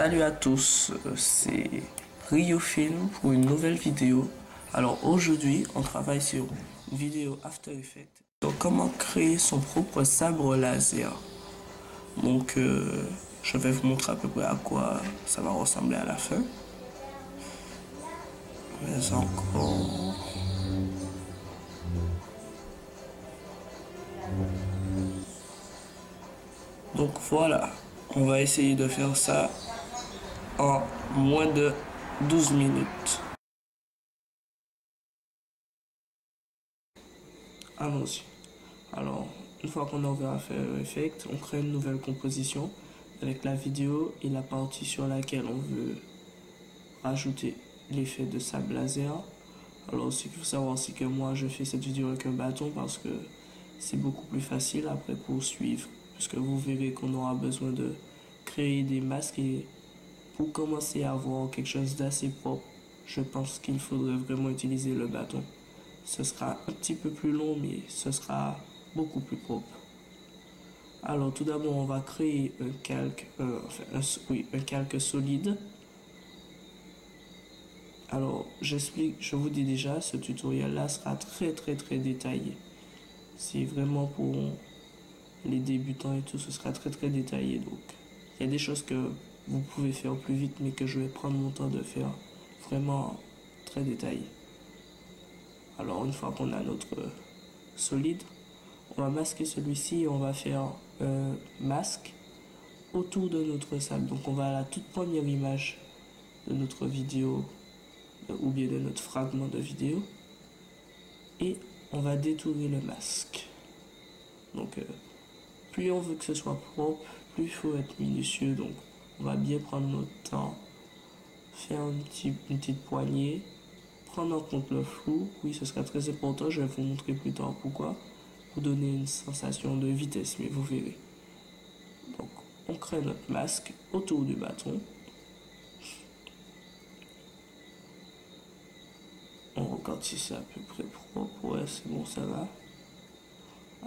Salut à tous, c'est Rio Film pour une nouvelle vidéo. Alors aujourd'hui, on travaille sur une vidéo After Effects. Donc comment créer son propre sabre laser. Donc je vais vous montrer à peu près à quoi ça va ressembler à la fin. Mais encore... Donc voilà, on va essayer de faire ça en moins de 12 minutes. Allons-y. Alors, une fois qu'on a ouvert After Effects, on crée une nouvelle composition avec la vidéo et la partie sur laquelle on veut rajouter l'effet de sable laser. Alors, ce qu'il faut savoir, c'est que moi, je fais cette vidéo avec un bâton parce que c'est beaucoup plus facile après pour suivre. Puisque vous verrez qu'on aura besoin de créer des masques et pour commencer à avoir quelque chose d'assez propre, je pense qu'il faudrait vraiment utiliser le bâton. Ce sera un petit peu plus long, mais ce sera beaucoup plus propre. Alors tout d'abord, on va créer un calque, un calque solide. Alors j'explique, je vous dis déjà, ce tutoriel-là sera très détaillé. C'est vraiment pour les débutants et tout, ce sera très détaillé. Donc il y a des choses que vous pouvez faire plus vite, mais que je vais prendre mon temps de faire vraiment très détaillé. Alors une fois qu'on a notre solide, on va masquer celui-ci et on va faire un masque autour de notre sable. Donc on va à la toute première image de notre vidéo ou bien de notre fragment de vidéo et on va détourer le masque. Donc plus on veut que ce soit propre, plus il faut être minutieux. Donc on va bien prendre notre temps, faire une petite poignée, prendre en compte le flou. Oui, ce sera très important, je vais vous montrer plus tard pourquoi. Pour donner une sensation de vitesse, mais vous verrez. Donc, on crée notre masque autour du bâton. On regarde si c'est à peu près propre. Ouais, c'est bon, ça va.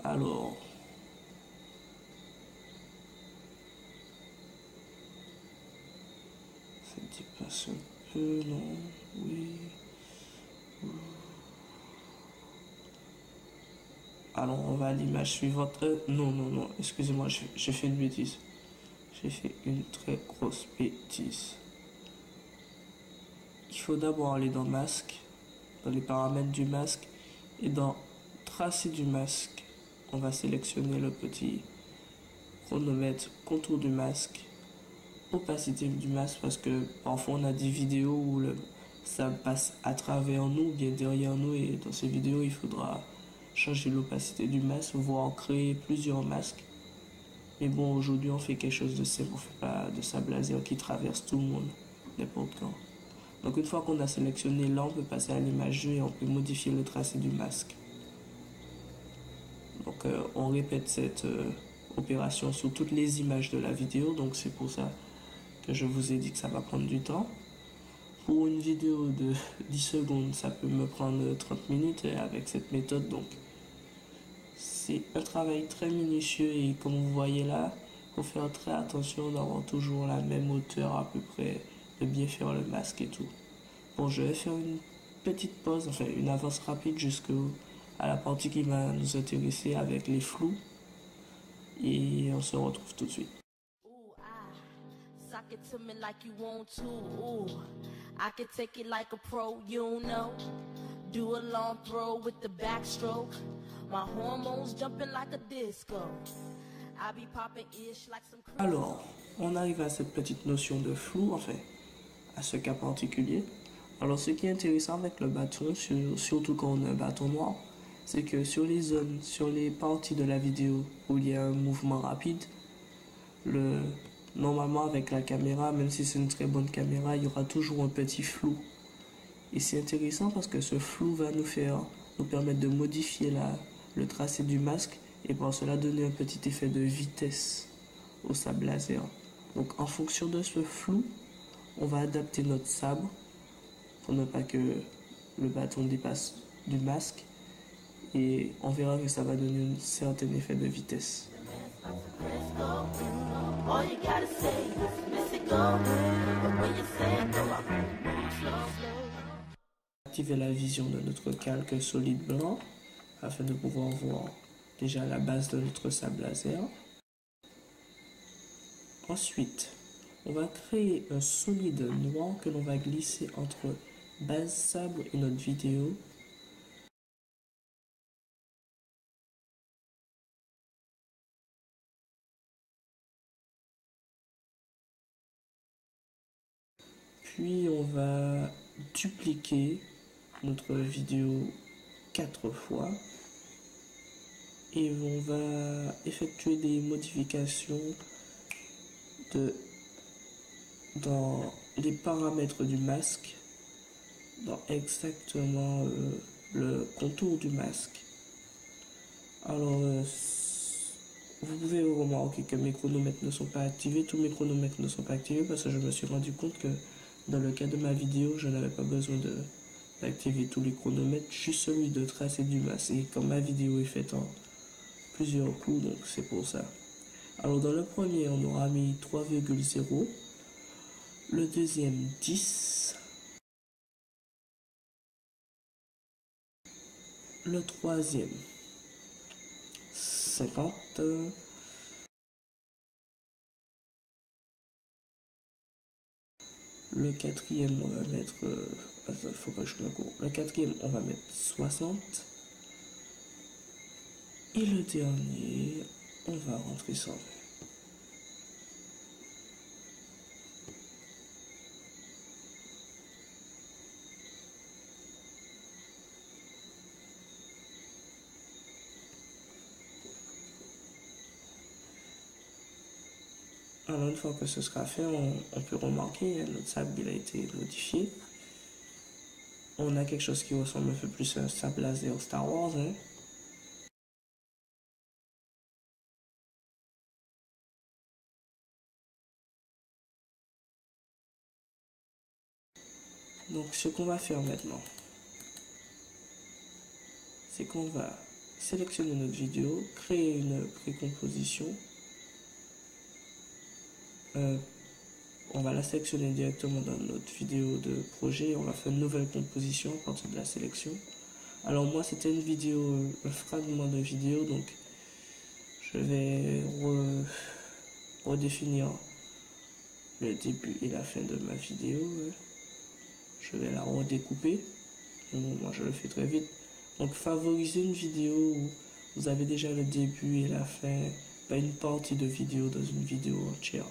Alors, ça dépasse un peu, non? Oui. Alors, on va à l'image suivante. Non, excusez-moi, j'ai fait une bêtise. J'ai fait une très grosse bêtise. Il faut d'abord aller dans masque, dans les paramètres du masque, et dans tracé du masque, on va sélectionner le petit chronomètre contour du masque, opacité du masque, parce que parfois on a des vidéos où ça passe à travers nous, bien derrière nous, et dans ces vidéos il faudra changer l'opacité du masque, voire créer plusieurs masques. Mais bon, aujourd'hui on fait quelque chose de simple, on fait pas de sable laser qui traverse tout le monde, n'importe quand. Donc une fois qu'on a sélectionné là, on peut passer à l'image 2 et on peut modifier le tracé du masque. Donc on répète cette opération sur toutes les images de la vidéo, donc c'est pour ça que je vous ai dit que ça va prendre du temps. Pour une vidéo de 10 secondes, ça peut me prendre 30 minutes avec cette méthode, donc c'est un travail très minutieux et comme vous voyez là, il faut faire très attention d'avoir toujours la même hauteur à peu près, de bien faire le masque et tout. Bon, je vais faire une petite pause, enfin une avance rapide jusqu'à la partie qui va nous intéresser avec les flous et on se retrouve tout de suite. Sock it to me like you want to. Ooh, I can take it like a pro, you know. Do a long throw with the backstroke. My hormones jumping like a disco. I be popping ish like some. Alors, on arrive à cette petite notion de flou, enfin, à ce cas particulier. Alors, ce qui est intéressant avec le bâton, surtout quand on a un bâton noir, c'est que sur les zones, sur les parties de la vidéo où il y a un mouvement rapide, normalement avec la caméra, même si c'est une très bonne caméra, il y aura toujours un petit flou. Et c'est intéressant parce que ce flou va nous permettre de modifier le tracé du masque et pour cela donner un petit effet de vitesse au sable laser. Donc en fonction de ce flou, on va adapter notre sabre pour ne pas que le bâton dépasse du masque et on verra que ça va donner un certain effet de vitesse. All you gotta say is miss it. Activer la vision de notre calque solide blanc afin de pouvoir voir déjà la base de notre sable laser. Ensuite, on va créer un solide noir que l'on va glisser entre base sable et notre vidéo. Puis on va dupliquer notre vidéo 4 fois et on va effectuer des modifications dans les paramètres du masque, dans exactement le contour du masque. Alors vous pouvez remarquer que mes chronomètres ne sont pas activés, tous mes chronomètres ne sont pas activés parce que je me suis rendu compte que dans le cas de ma vidéo, je n'avais pas besoin d'activer tous les chronomètres, juste celui de tracer du masque. Et comme ma vidéo est faite en plusieurs coups, donc c'est pour ça. Alors dans le premier, on aura mis 3,0, le deuxième 10, le troisième 50, le quatrième on va mettre, faut pas que je me cours. Le quatrième on va mettre 60 et le dernier on va rentrer 120. Alors une fois que ce sera fait, on peut remarquer notre sable il a été modifié. On a quelque chose qui ressemble un peu plus à un sable laser Star Wars. Hein. Donc ce qu'on va faire maintenant, c'est qu'on va sélectionner notre vidéo, créer une précomposition. On va la sélectionner directement dans notre vidéo de projet. On va faire une nouvelle composition à partir de la sélection. Alors moi c'était une vidéo, un fragment de vidéo, donc je vais redéfinir le début et la fin de ma vidéo. Je vais la redécouper. Moi je le fais très vite. Donc favoriser une vidéo où vous avez déjà le début et la fin, pas une partie de vidéo dans une vidéo entière.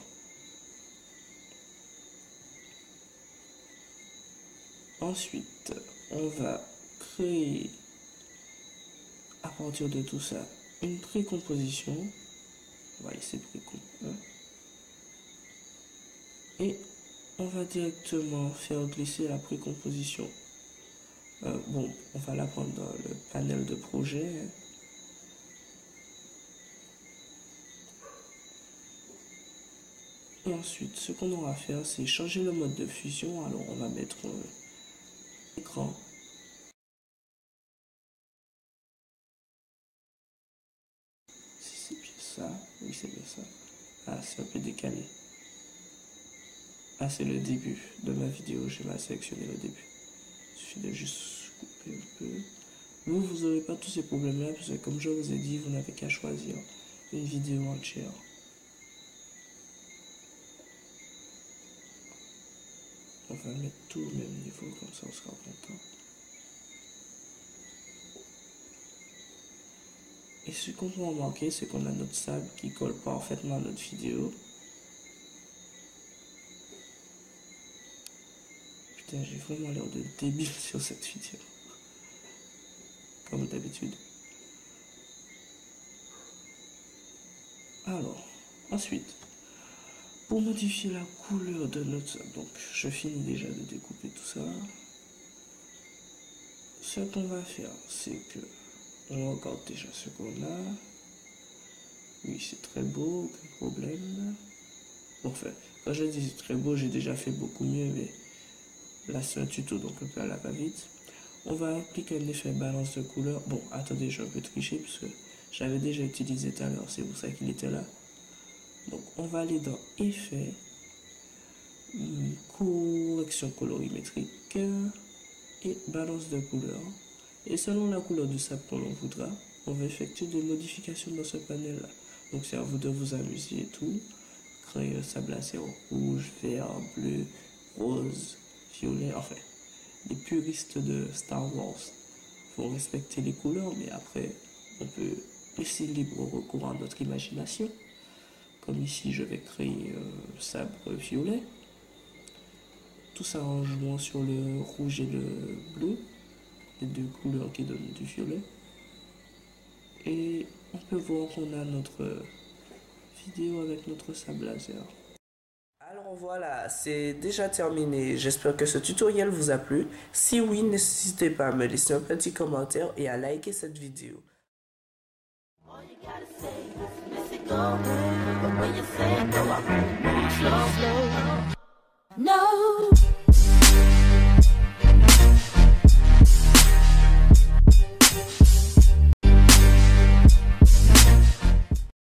Ensuite, on va créer à partir de tout ça une précomposition. On va laisser précomp. Et on va directement faire glisser la précomposition. Bon, on va la prendre dans le panel de projet. Et ensuite, ce qu'on aura à faire, c'est changer le mode de fusion. Alors, on va mettre écran. Si c'est bien ça, oui, c'est bien ça. Ah, c'est un peu décalé. Ah, c'est le début de ma vidéo. Je vais sélectionner le début. Il suffit de juste couper un peu. Vous n'aurez pas tous ces problèmes-là, parce que comme je vous ai dit, vous n'avez qu'à choisir une vidéo entière. On va mettre tout au même niveau, comme ça on sera content. Et ce qu'on peut remarquer, c'est qu'on a notre sable qui colle parfaitement à notre vidéo. Putain, j'ai vraiment l'air de débile sur cette vidéo. Comme d'habitude. Alors, ensuite, pour modifier la couleur de notre sable, donc je finis déjà de découper tout ça. Ce qu'on va faire, c'est que on regarde déjà ce qu'on a. Oui, c'est très beau, aucun problème. Enfin, quand je dis c'est très beau, j'ai déjà fait beaucoup mieux, mais là c'est un tuto, donc on peut aller pas vite. On va appliquer un effet balance de couleur. Bon, attendez, je vais tricher, parce que j'avais déjà utilisé tout à l'heure, c'est pour ça qu'il était là. Donc, on va aller dans Effet. correction colorimétrique et balance de couleurs. Et selon la couleur du sable qu'on voudra, on va effectuer des modifications dans ce panel-là. Donc c'est à vous de vous amuser et tout. Créer un sable laser rouge, vert, bleu, rose, violet, enfin. Les puristes de Star Wars vont respecter les couleurs, mais après, on peut laisser libre recours à notre imagination. Comme ici, je vais créer un sabre violet. Tout ça en jouant sur le rouge et le bleu, les deux couleurs qui donnent du violet. Et on peut voir qu'on a notre vidéo avec notre sable laser. Alors voilà, c'est déjà terminé. J'espère que ce tutoriel vous a plu. Si oui, n'hésitez pas à me laisser un petit commentaire et à liker cette vidéo. No.